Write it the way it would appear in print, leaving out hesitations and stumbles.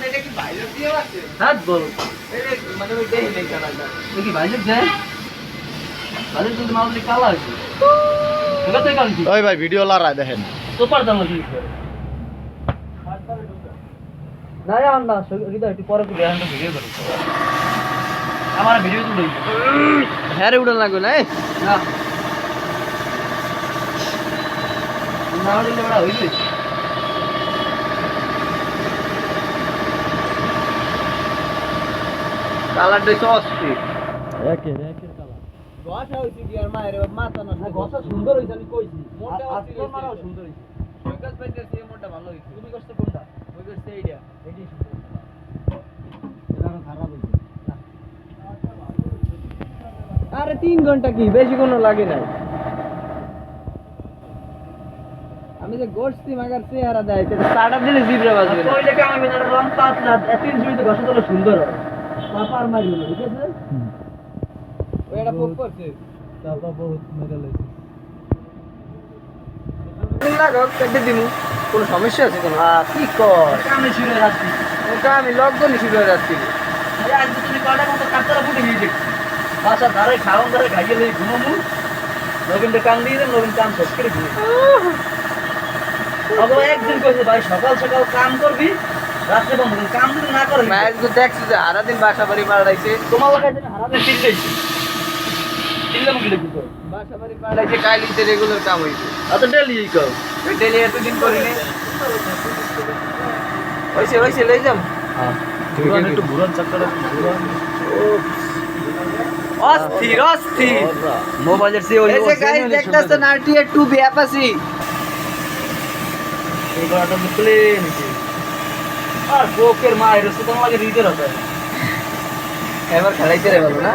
এটা কি ভাইরাস দিয়ে আছে? হাত বল এই মানে ওই দেই নেই কালারটা। এ কি ভাইজান যায় ভাইজান তো মাল দিয়ে কালা আছে এটা তো কারণ কি ওই ভাই ভিডিও লারায় দেখেন সুপার দাম আছে না আর না সঙ্গীতা একটু পরে করে আমরা ভিডিও করি আমার ভিডিও তুলে হ্যাঁ রে উড়ান লাগবে না না না হলে বড় হইবে কালারটা তো অস্থির। একের কালার গসা হইছে কি আর মায়ের মাথা না গসা সুন্দর হইছে আমি কইছি মোটা আজকে মারাও সুন্দর হইছে সৈকত ভাইদের চেয়ে মোটা ভালো হইছে। তুমি কষ্ট কোনটা ওই করছে এইটা। এটাই সুন্দর এটা খারাপ হইছে আরে 3 ঘন্টা কি বেশি কোনো লাগে না। আমি যে গোষ্ঠী মাগার চেহারা দেয় সেটা স্টার্টার দিলে জিবরা বাজবে না। ওই লেখা আমি না রং পাতলা এতিন জুড়িতে গসা তোলা সুন্দর হয় পাপার মারি হলো ঠিক আছে ওই এটা পপ করছে। তারপর বহুত মেডেল হইছে লাগাও কেটে দিমু। কোনো সমস্যা আছে কোনো? কি কর আমি শুরু রাখছি ওটা আমি লকডাউনে শুরু হয়ে যাচ্ছি। আরে আজ তুমি কয়টা মতো কাটতারা ফুটে নিয়ে দেখছি বাসা ধারে খাওয়ান ধারে খাইয়ে লই ঘুমামু নবীনটা কান দিয়ে দেন নবীন কাম শেষ করে ঘুমিয়ে অগো একদিন কইছে ভাই সকাল সকাল কাম করবি রাত্রে বন্ধ করবি কাম যদি না করে মায়ের তো দেখছি যে হারা দিন বাসা বাড়ি মারাইছে। তোমার লাগাইছে না হারাতে চিল্লাইছে চিল্লা মুখে দেখি তো বাসা বাড়ি মারাইছে কাইলিতে রেগুলার কাম হইছে। অত ডেলি এই কর ওই ডেলি এতদিন করিনি। হইছে লই যাম। হ্যাঁ ঘুরান একটু ঘুরান চাকাটা ঘুরান অস্থির অস্থির। মোবাইলের সে ওই এই যে গাইস দেখতাছেন RTA 2 বিয়াপাসি। এই গড়াটা তো প্লেন আর কোকের মায়ের সুতরাং লাগে রিজের হবে এবার খেলাইতে রে ভালো না?